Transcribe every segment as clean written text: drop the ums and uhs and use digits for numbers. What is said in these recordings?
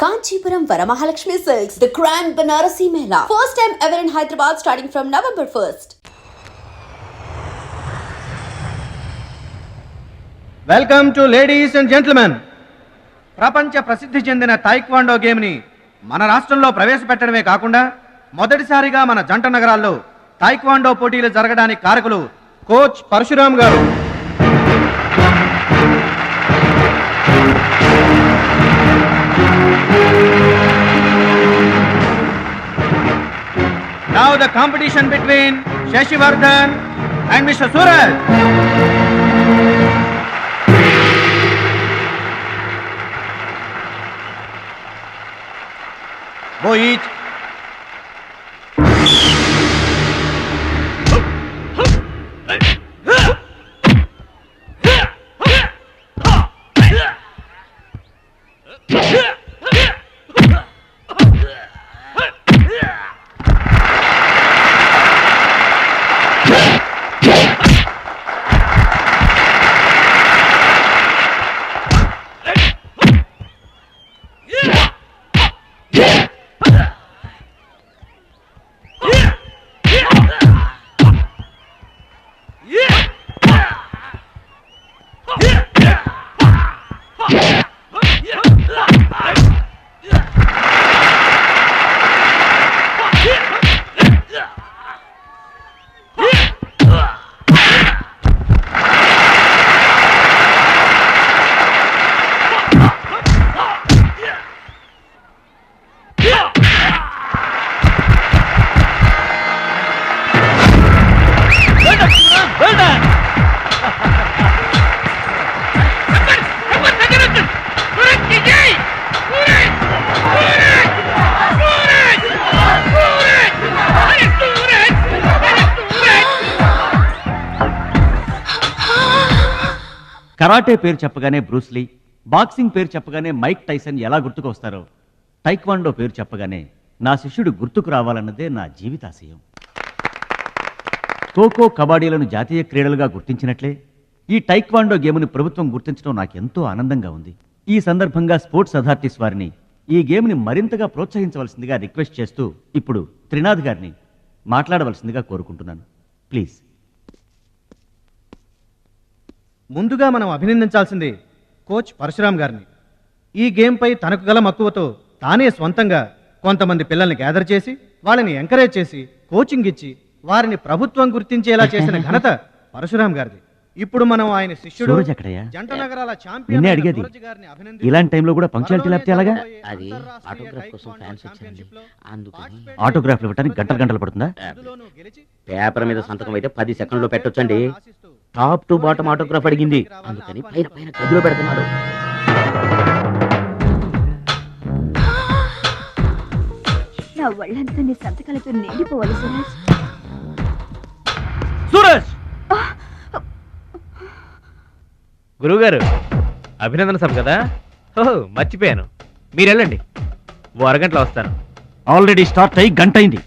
Kanchipuram Varamahalakshmi Silks, the Grand Banarasi Mela. First time ever in Hyderabad starting from November 1st. Welcome to ladies and gentlemen. ప్రపంచ ప్రసిద్ధి చెందిన taekwondo గేమ్ని మన రాష్ట్రంలో ప్రవేశపెట్టడమే కాకుండా మొదటిసారిగా మన జంట నగరాల్లో టైక్వాండో పోటీలు జరగడానికి కారకులు కోచ్ పరశురామ్ గారు. Now the competition between Shashivardhan and Mr. Suraj. Go each. Karate పేరు చెప్పగానే బ్రూస్లీ, బాక్సింగ్ పేరు చెప్పగానే మైక్ టైసన్ ఎలా గుర్తుకు వస్తారో, టైక్వాండో పేరు చెప్పగానే నా శిష్యుడు గుర్తుకు రావాలన్నదే నా జీవితాశయం. ఖోఖో, కబడ్డీలను జాతీయ క్రీడలుగా గుర్తించినట్లే ఈ టైక్వాండో గేమ్ని ప్రభుత్వం గుర్తించడం నాకెంతో ఆనందంగా ఉంది. ఈ సందర్భంగా స్పోర్ట్స్ అథారిటీస్ వారిని ఈ గేమ్ని మరింతగా ప్రోత్సహించవలసిందిగా రిక్వెస్ట్ చేస్తూ ఇప్పుడు త్రినాథ్ గారిని మాట్లాడవలసిందిగా కోరుకుంటున్నాను. ప్లీజ్. ముందుగా మనం అభినందించాల్సింది కోచ్ పరశురామ్ గారిని. ఈ గేమ్పై తనకు గల మక్కువతో తానే స్వంతంగా కొంతమంది పిల్లల్ని గ్యాదర్ చేసి వాళ్ళని ఎంకరేజ్ చేసి కోచింగ్ ఇచ్చి వారిని ప్రభుత్వం గుర్తించేలా చేసిన ఘనత పరశురామ్ గారిది. ఇప్పుడు మనం ఆయన శిష్యుడు జంట నగరాల ఛాంపియన్ అడిగేది ఇలాంటి టైంలో కూడా పంక్చువాలిటీ లేకపోతే ఎలాగా? అది ఆటోగ్రాఫ్ కోసం ఫ్యాన్స్ వచ్చారండి, అందుకని. ఆటోగ్రాఫ్ ఇవ్వడానికి గంటలు పడుతుందా? పేపర్ మీద సంతకం అయితే 10 సెకండ్లో పెట్టొచ్చండి. టాప్ టు బాటమ్ ఆటోగ్రాఫ్ అడిగింది, అందుకని పైన పైన గదిలో పెడుతున్నాడు. నా ఒళ్ళంతా నీ సంతకాలతో నిండిపోవాలి సురేష్. సూరజ్! గురువుగారు, అభినందన సభ కదా? ఓహో, మర్చిపోయాను. మీరు వెళ్ళండి, ఓ అరగంటలో వస్తాను. ఆల్రెడీ స్టార్ట్ అయ్యి గంట అయింది.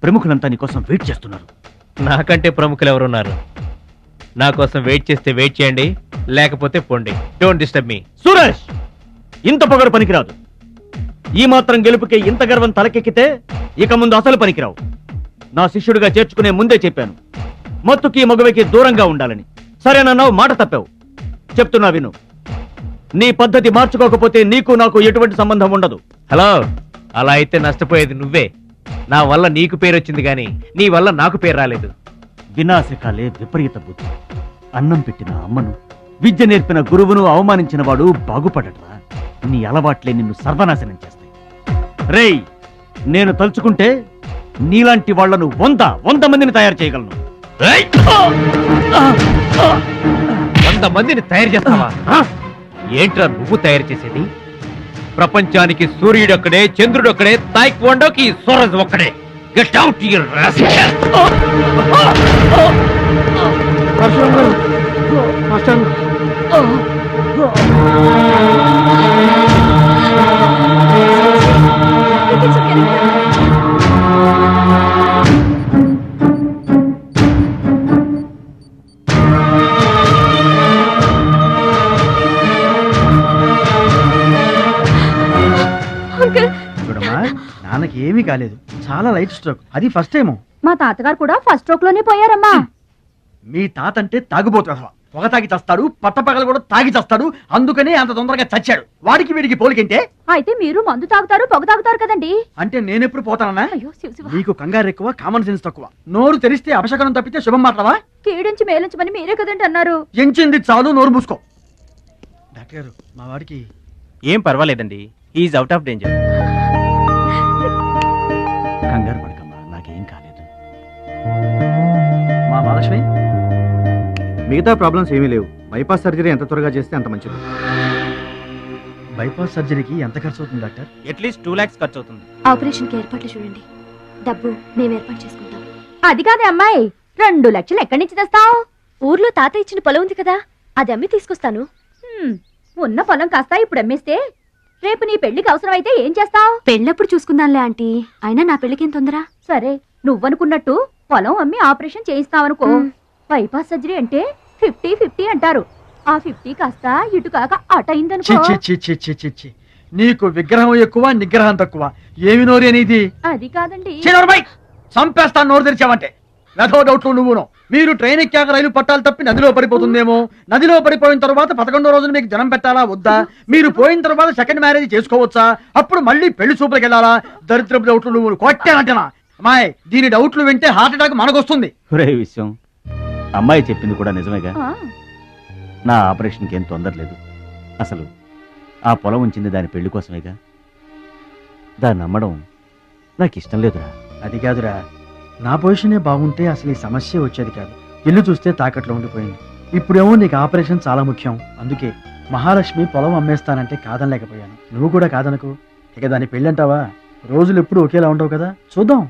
ప్రముఖులంతా నీకోసం వెయిట్ చేస్తున్నారు. నాకంటే ప్రముఖులు ఎవరున్నారు? నా కోసం వెయిట్ చేస్తే వెయిట్ చేయండి, లేకపోతే పోండి. Don't disturb me. సూరజ్, ఇంత పొగరు పనికిరాదు. ఈ మాత్రం గెలుపుకే ఇంత గర్వం తలకెక్కితే ఇక ముందు అసలు పనికిరావు. నా శిష్యుడిగా చేర్చుకునే ముందే చెప్పాను, మత్తుకి మగవకి దూరంగా ఉండాలని. సరేనన్నావు, మాట తప్పావు. చెప్తున్నా విను. నీ పద్ధతి మార్చుకోకపోతే నీకు నాకు ఎటువంటి సంబంధం ఉండదు. హలో, అలా అయితే నష్టపోయేది నువ్వే. నా వల్ల నీకు పేరు వచ్చింది కానీ నీ వల్ల నాకు పేరు రాలేదు. వినాశకాలే విపరీత బుద్ధి. అన్నం పెట్టిన అమ్మను, విద్య నేర్పిన గురువును అవమానించిన వాడు బాగుపడటరా. నీ అలవాట్లే నిన్ను సర్వనాశనం చేస్తాయి. రేయ్, నేను తలుచుకుంటే నీలాంటి వాళ్లను 100 మందిని తయారు చేయగలను. 100 మందిని తయారు చేస్తావా? ఏంట్రా నువ్వు తయారు చేసేది? ప్రపంచానికి సూర్యుడొక్కడే, చంద్రుడొక్కడే, టైక్వాండోకి సూరజ్ ఒక్కడే. Get out your rascal. Uncle చూడమ్మా, నాన్నకి ఏమీ కాలేదు, చాలా లైట్ స్ట్రోక్, అది ఫస్ట్ టైము. మా తాతగారు కూడా ఫస్ట్ స్ట్రోక్ లోనే పోయారమ్మా. మీ తాత అంటే తాగుబోతు, పొగ తాగి చస్తాడు, పట్టపగలు కూడా తాగి చస్తాడు, అందుకనే అంత తొందరగా చచ్చాడు. వాడికి వీడికి పోలికంటే. అయితే మీరు మందు తాగుతారు, పొగ తాగుతారు కదండి. అంటే నేనెప్పుడు పోతానన్నా? అయ్యో శివ శివ. నీకు కంగారు ఎక్కువ, కామన్ సెన్స్ తక్కువ. నోరు తెరిస్తే అపశకనం తప్పితే శుభం మాట్లాడవా? కీడించి మేలించమని మీరే కదండి అన్నారు. ఎంచింది చాలు, నోరు మూసుకో. డాక్టర్ గారు, మా వాడికి ఏం పర్వాలేదండి, ఈజ్ అవుట్ ఆఫ్ డేంజర్. కంగారు పడకమ్మా, నాకేం కాలేదు. మా మహాలక్ష్మి, మిగతా ప్రాబ్లమ్స్ ఏమీ లేవు. బైపాస్ సర్జరీ ఎంత త్వరగా చేస్తే అంత మంచిది. బైపాస్ సర్జరీకి ఎంత ఖర్చు అవుతుంది డాక్టర్? అట్లీస్ట్ 2 lakhs ఖర్చు అవుతుంది. ఆపరేషన్ కి ఏర్పాట్లు చూడండి, డబ్బు మేము ఏర్పాటు చేసుకుంటాం. అది కాదే అమ్మాయి, 2 లక్షలు ఎక్కడి నుంచి తెస్తావు? ఊర్లో తాత ఇచ్చిన పొలం ఉంది కదా, అది అమ్మి తీసుకొస్తాను. ఉన్న పొలం కాస్త ఇప్పుడు అమ్మేస్తే రేపు నీ పెళ్లికి అవసరం అయితే ఏం చేస్తావు? పెళ్ళప్పుడు చూసుకుందాంలే ఆంటీ, అయినా నా పెళ్లికేం తొందర. సరే, నువ్వనుకున్నట్టు పొలం అమ్మి ఆపరేషన్ చేయిస్తావనుకో. బైపాస్ సర్జరీ అంటే 50-50 అంటారు. ఆ 50 కాస్త ఇటు కాక అట అయిందనుకో. నీకు విగ్రహం ఎక్కువ, నిగ్రహం తక్కువ. ఏమి నోరు అనేది? అది కాదండి. చంపేస్తాను నోరు తెరిచావంటే. వెధవ డౌట్లు నువ్వును. మీరు ట్రైన్ ఎక్కాక రైలు పట్టాలు తప్పి నదిలో పడిపోతుందేమో. నదిలో పడిపోయిన తర్వాత 11వ రోజున మీకు జనం పెట్టాలా వద్దా? మీరు పోయిన తర్వాత సెకండ్ మ్యారేజ్ చేసుకోవచ్చా? అప్పుడు మళ్ళీ పెళ్లి చూపులకు వెళ్ళాలా? దరిద్రపు డౌట్లు నువ్వు కొట్టానంటేనా? అమ్మాయి, దీని డౌట్లు వింటే హార్ట్ అటాక్ మనకొస్తుంది. ఒరే విషయం, అమ్మాయి చెప్పింది కూడా నిజమేగా. ఆ, నా ఆపరేషన్కి ఏం తొందర లేదు. అసలు ఆ పొలం ఉంచింది దాని పెళ్లి కోసమేగా. దాన్ని నమ్మడం నాకు ఇష్టం లేదురా. అది కాదురా, నా పొజిషనే బాగుంటే అసలు ఈ సమస్య వచ్చేది కాదు. ఇల్లు చూస్తే తాకట్లో ఉండిపోయింది. ఇప్పుడేమో నీకు ఆపరేషన్ చాలా ముఖ్యం. అందుకే మహాలక్ష్మి పొలం అమ్మేస్తానంటే కాదనలేకపోయాను. నువ్వు కూడా కాదనకు. ఇక దాని పెళ్ళంటావా? రోజులు ఎప్పుడు ఒకేలా ఉండవు కదా, చూద్దాం.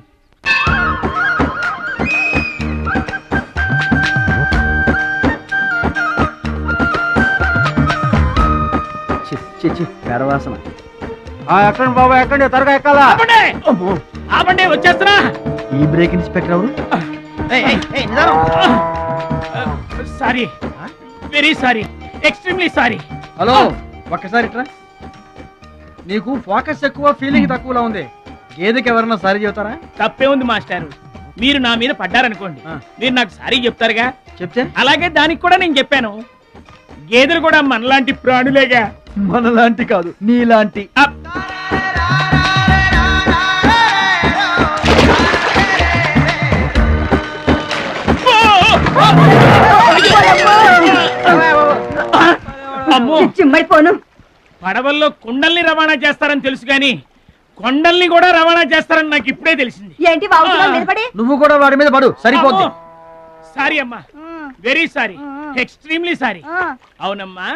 పెరవాసన. ఎక్కండి బాబు, ఎక్కండి, త్వరగా ఎక్కాలా. ఆపండి, వచ్చేస్తున్నా. ఈ బ్రేక్ ఇన్స్పెక్టర్ ఎవరు? Sorry, very sorry, extremely sorry. Hello, ఒక్కసారి ఇట్రా. నీకు ఫోకస్ ఎక్కువ, ఫీలింగ్ తక్కువలా ఉంది. గేదెకి ఎవరన్నా సారీ చెబుతారా? తప్పే ఉంది మాస్టారు. మీరు నా మీద పడ్డారనుకోండి, మీరు నాకు సారీ చెప్తారుగా. చెప్తే అలాగే దానికి కూడా నేను చెప్పాను. గేదెలు కూడా మనలాంటి ప్రాణులేగా. మనలాంటి కాదు, నీలాంటి. అమ్మో, చిమ్మైపోను. పడవల్లో కుండల్ని రవాణా చేస్తారని తెలుసు గాని కొండల్ని కూడా రవాణా చేస్తారని నాకు ఇప్పుడే తెలిసింది. ఏంటి బాగుతున్నావు నిలబడి? నువ్వు కూడా వాడి మీద పడు, సరిపోద్ది. సారీ అమ్మా, వెరీ సారీ, ఎక్స్ట్రీమ్లీ సారీ. అవునమ్మా,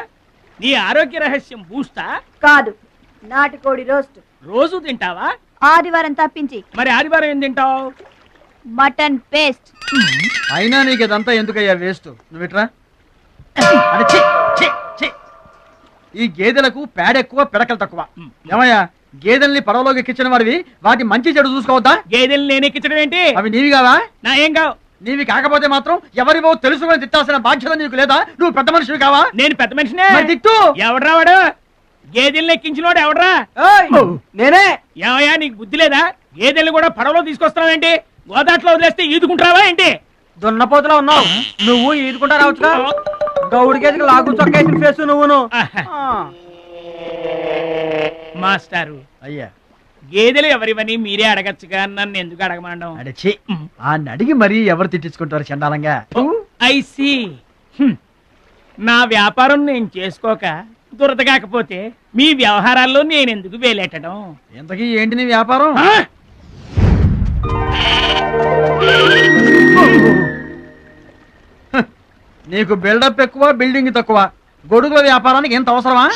నీ ఆరోగ్య రహస్యం బూస్టా? కాదు, నాటుకోడి రోస్ట్. రోజు తింటావా? ఆదివారం తప్పించి. మరి ఆదివారం ఏం తింటావు? Mutton paste. అయినా నీకు ఇదంతా ఎందుకయ్యా వేస్ట్? నువ్వు ఇట్రా. అరే, ఛీ, ఛీ, ఛీ. ఈ గేదెలకు పేడ ఎక్కువ, పిడకలు తక్కువ. ఏమయ్యా, గేదెల్ని పడవలోకి ఎక్కించిన వాడివి, వాటి మంచి చెడు చూసుకోవద్దా? గేదెల్ని నేను ఎక్కించడం ఏంటి? అవి నీవి కావా? నా ఏం కావు. నీవి కాకపోతే మాత్రం ఎవరివో తెలుసుకొని తిట్టాల్సిన బాధ్యత నీకు లేదా? నువ్వు పెద్ద మనిషివి కావా? నేను పెద్ద మనిషినే. మరి తిట్టు. ఎవడ్రా వాడు? గేదెల్ని ఎక్కించినోడు ఎవడ్రా? నేనే. ఏమయ్యా, నీకు బుద్ధి లేదా? గేదెల్ని కూడా పడవలో తీసుకొస్తున్నావేంటి? గోదాట్లో వదిలేస్తే ఈదుకుంటావా ఏంటి? దున్నపోతులో ఉన్నావు నువ్వు, ఈదుకుంటా రావచ్చుగా. గౌడి గేదెకి లాగు చొక్కేసిన ఫేస్ నువ్వును. మాస్టారు, అయ్యా, గేదెలు ఎవరివని మీరే అడగచ్చుగా, నన్ను ఎందుకు అడగమండం? అడచి ఆ అడిగి మరీ ఎవరు తిట్టించుకుంటారు చండాలంగా? I see. నా వ్యాపారం నేను చేసుకోక దురద కాకపోతే మీ వ్యవహారాల్లో నేను ఎందుకు వేలెట్టడం? ఇంతకీ ఏంటి నీ వ్యాపారం? నీకు బిల్డప్ ఎక్కువ, బిల్డింగ్ తక్కువ. గొడుగుల వ్యాపారానికి ఎంత అవసరమా?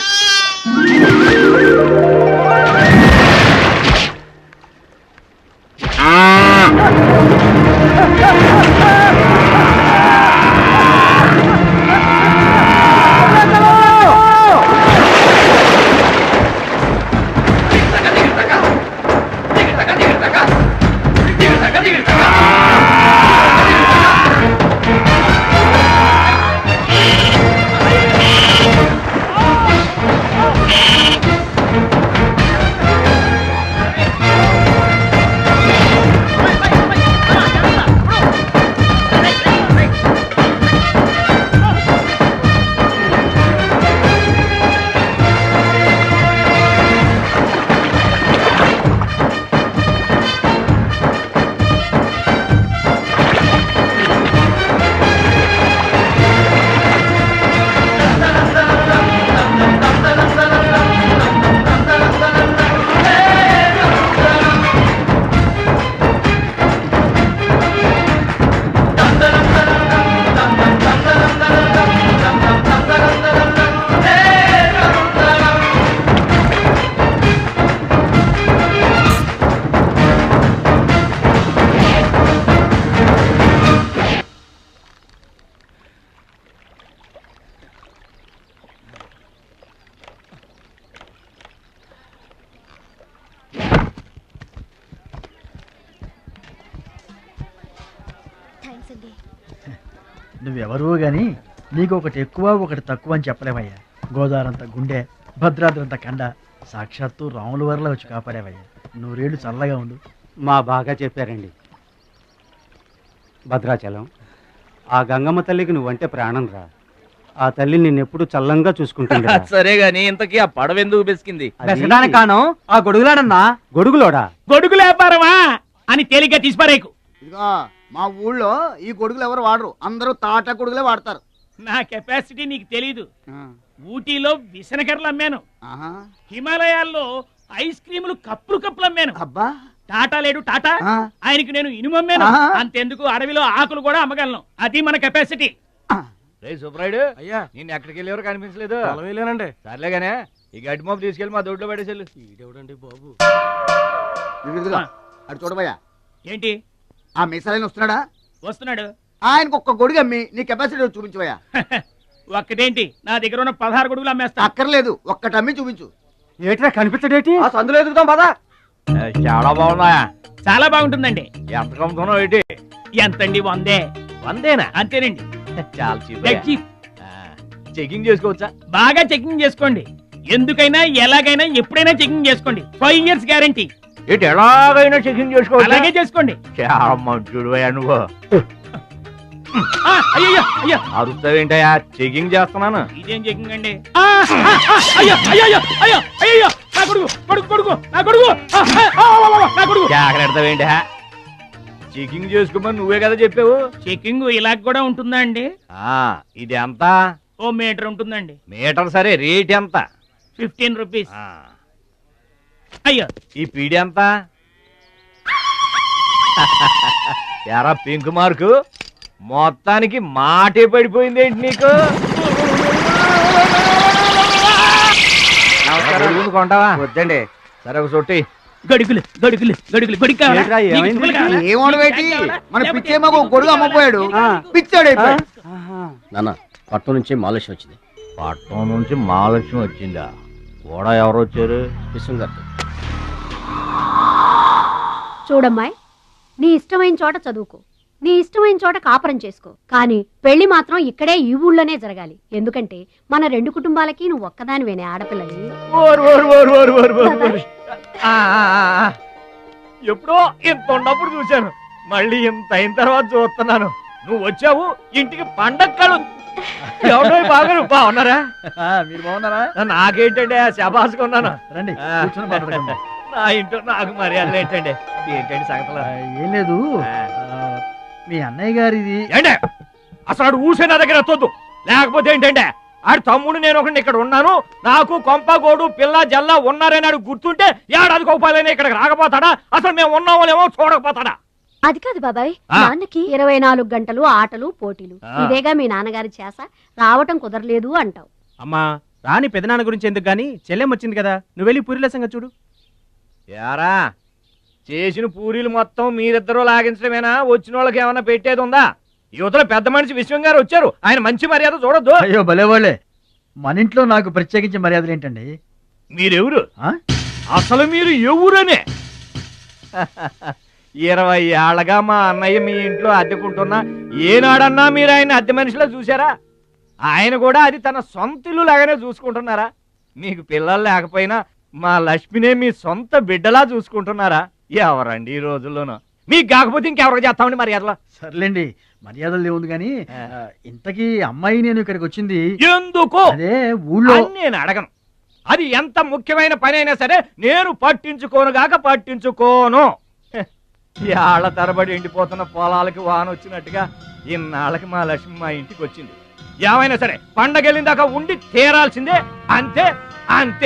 థ్యాంక్స్ అండి. నువ్వెవరూ గాని నీకు ఒకటి ఎక్కువ ఒకటి తక్కువ అని చెప్పలేవయ్యా. గోదావరంత గుండె, భద్రాద్రంత కండ, సాక్షాత్తు రాముల వారిలో వచ్చి కాపాడేవయ్యా. నూరేళ్ళు చల్లగా ఉండు. మా బాగా చెప్పారండి. భద్రాచలం, ఆ గంగమ్మ తల్లికి నువ్వంటే ప్రాణం రా. ఆ తల్లి నిన్నెప్పుడు చల్లంగా చూసుకుంటుంది. సరే గాని ఇంతకీ ఆ పడవ ఎందుకు బెసికింది? బెసడానికి కాను ఆ గొడుగులాడన్నా. గొడుగులోడా? గొడుగులు వ్యాపారమా అని తేలిగ్గా తీసిపారేకు. ఇదిగో మా ఊళ్ళో ఈ గొడుగులు ఎవరు వాడరు, అందరూ తాటా గొడుగులే వాడతారు. నా కెపాసిటీ నీకు తెలీదు. ఊటీలో విసనకర్రలు అమ్మాను, హిమాలయాల్లో ఐస్ క్రీములు కప్పులు కప్పులు అమ్మాను. అబ్బా, టాటా లేడు టాటా, ఆయనకి నేను ఇనుము అమ్మాను. అంతెందుకు అడవిలో ఆకులు కూడా అమ్మగలను. అది మన కెపాసిటీ. సుబ్రాయుడు అయ్యా, నేను ఎక్కడికి వెళ్ళేవారు కనిపించలేదు. వెళ్ళానండి. సర్లేగానే ఈ గడ్డి మోపు తీసుకెళ్ళి మా దొడ్లో పడేసేళ్ళు. ఈడెవడండి బాబు? అటు చూడబోయా. ఏంటి? ఆ మిసలైన వస్తున్నాడా? వస్తున్నాడు. ఆయనకు ఒక్క గొడుగు అమ్మి నీ కెపాసిటీ చూపించబోయా. ఒక్కటేంటి, నా దగ్గర ఉన్న 16 గొడుగులు అమ్మేస్తా. అక్కర్లేదు, ఒక్కటి అమ్మి చూపించు. ఏట్రా కనిపించడేటి? ఆ సందులో ఎదుగుతాం పదా. చాలా బాగున్నా. చాలా బాగుంటుందండి. ఎంత కమ్ముతున్నావు ఏంటి? ఎంతండి? 100. 100 అంతేనండి. చాలా చీప్. చెకింగ్ చేసుకోవచ్చా? బాగా చెకింగ్ చేసుకోండి. ఎందుకైనా ఎలాగైనా ఎప్పుడైనా చెకింగ్ చేసుకోండి. 5 years గ్యారంటీ. ఏంటి ఎలాగైనా చెకింగ్ చేసుకోవచ్చు? అలాగే చేసుకోండి. చాలా మంచుడు నువ్వు. అయ్యో అయ్యో, అరుస్తావేంటయ్యా? చెకింగ్ చేస్తున్నాను. ఇదేం చెకింగ్ అండి? అయ్యో అయ్యో అయ్యో అయ్యో, నా కొడుకు కొడుకు కొడుకు నా కొడుకు నా కొడుకు. జాగ్రత్తవేంటా? చెకింగ్ చేసుకోమని నువ్వే కదా చెప్పావు. చెకింగ్ ఇలా కూడా ఉంటుందా అండి? ఇది ఎంత? ఓ మీటర్ ఉంటుందండి. మీటర్ సరే, రేట్ ఎంత? 15 rupees. అయ్యో, ఈ పీడి ఎంత? ఎరా పింక్ మార్కు, మొత్తానికి మాటే పడిపోయింది ఏంటి నీకు? కొంటావా? వద్దండి. సరే ఒక సొట్టి. గడుగులు గడుగులు గడుగులు గొడుగు కావాలా? ఏంట్రా, నీకు ఏమైంది? చుక్కలు కావాలా? ఏమోడబెట్టి మన పిచ్చేమో గొడుగు అమ్మపోయాడు, పిచ్చాడు అయిపోయాడు. నాన్న పట్నం నుంచి మాలేష్ వచ్చింది. పట్నం నుంచి మహాలక్ష్మి వచ్చిందా? కూడా ఎవరు వచ్చారు? విశ్వంగారు. చూడమ్మాయి, నీ ఇష్టమైన చోట చదువుకో, నీ ఇష్టమైన చోట కాపురం చేసుకో, కానీ పెళ్లి మాత్రం ఇక్కడే ఈ ఊళ్ళోనే జరగాలి. ఎందుకంటే మన 2 కుటుంబాలకి నువ్వు ఒక్కదానివేనే ఆడపిల్లని. ఎప్పుడో ఇంత ఉన్నప్పుడు చూశాను, మళ్ళీ ఇంత అయిన తర్వాత చూస్తున్నాను. నువ్వు వచ్చావు ఇంటికి పండగ కలు. ఎవడో బాగా బాగున్నారా? మీరు బాగున్నారా? నాకేంటండి శబాసుగా ఉన్నాను. రండి కూర్చొని మాట్లాడుకుందాం. నా ఇంట్లో నాకు మర్యాదలు ఏంటండి? ఏంటండి సంగతులు? ఏం లేదు, మీ అన్నయ్య గారిది. ఏంటే అసలు ఆడు ఊసే నా దగ్గర ఎత్తొద్దు. లేకపోతే ఏంటంటే ఆడు తమ్ముడు నేను ఒకటి ఇక్కడ ఉన్నాను, నాకు కొంప గోడు పిల్ల జల్ల ఉన్నారని ఆడు గుర్తుంటే ఏడాది కోపాలని ఇక్కడికి రాకపోతాడా? అసలు మేము ఉన్నామోలేమో చూడకపోతాడా? అది కాదు బాబాయ్, నాన్నకి 24 గంటలు ఆటలు పోటీలు, ఇదేగా మీ నాన్నగారి చేస. రావటం కుదరలేదు అంటావు. అమ్మా రాని పెదనాన్న గురించి ఎందుకు గాని, చెల్లెం వచ్చింది కదా, నువ్వు వెళ్ళి పూరిల సంగతి చూడు. యారా చేసిన పూరీలు మొత్తం మీరిద్దరూ లాగించడమేనా? వచ్చిన వాళ్ళకి ఏమైనా పెట్టేది ఉందా? యువతలో పెద్ద మనిషి విశ్వం గారు వచ్చారు, ఆయన మంచి మర్యాద చూడొద్దు. అయ్యో భలేవాళ్ళే, మన ఇంట్లో నాకు ప్రత్యేకించి మర్యాదలు ఏంటండి? మీరెవరు? అసలు మీరు ఎవరనే? 20 ఏళ్లగా మా అన్నయ్య మీ ఇంట్లో అద్దెకుంటున్నా ఏనాడన్నా మీరు ఆయన అద్దె మనిషిలో చూసారా? ఆయన కూడా అది తన సొంత ఇల్లు లాగానే చూసుకుంటున్నారా? మీకు పిల్లలు లేకపోయినా మా లక్ష్మినే మీ సొంత బిడ్డలా చూసుకుంటున్నారా? ఎవరండి ఈ రోజుల్లోనూ? మీకు కాకపోతే ఇంకెవరికి చేస్తామండి మర్యాదలో? సర్లేండి, మర్యాదలు లేవుంది కానీ ఇంతకీ అమ్మాయి నేను ఇక్కడికి వచ్చింది ఎందుకు? అదే ఊళ్ళో. నేను అడగను. అది ఎంత ముఖ్యమైన పని అయినా సరే నేను పట్టించుకోను. ఏళ్ల తరబడి ఎండిపోతున్న పొలాలకి వాన వచ్చినట్టుగా ఇన్నాళ్ళకి మా లక్ష్మి మా ఇంటికి వచ్చింది. ఏమైనా సరే పండగ వెళ్ళిన దాకా ఉండి తీరాల్సిందే, అంతే అంతే.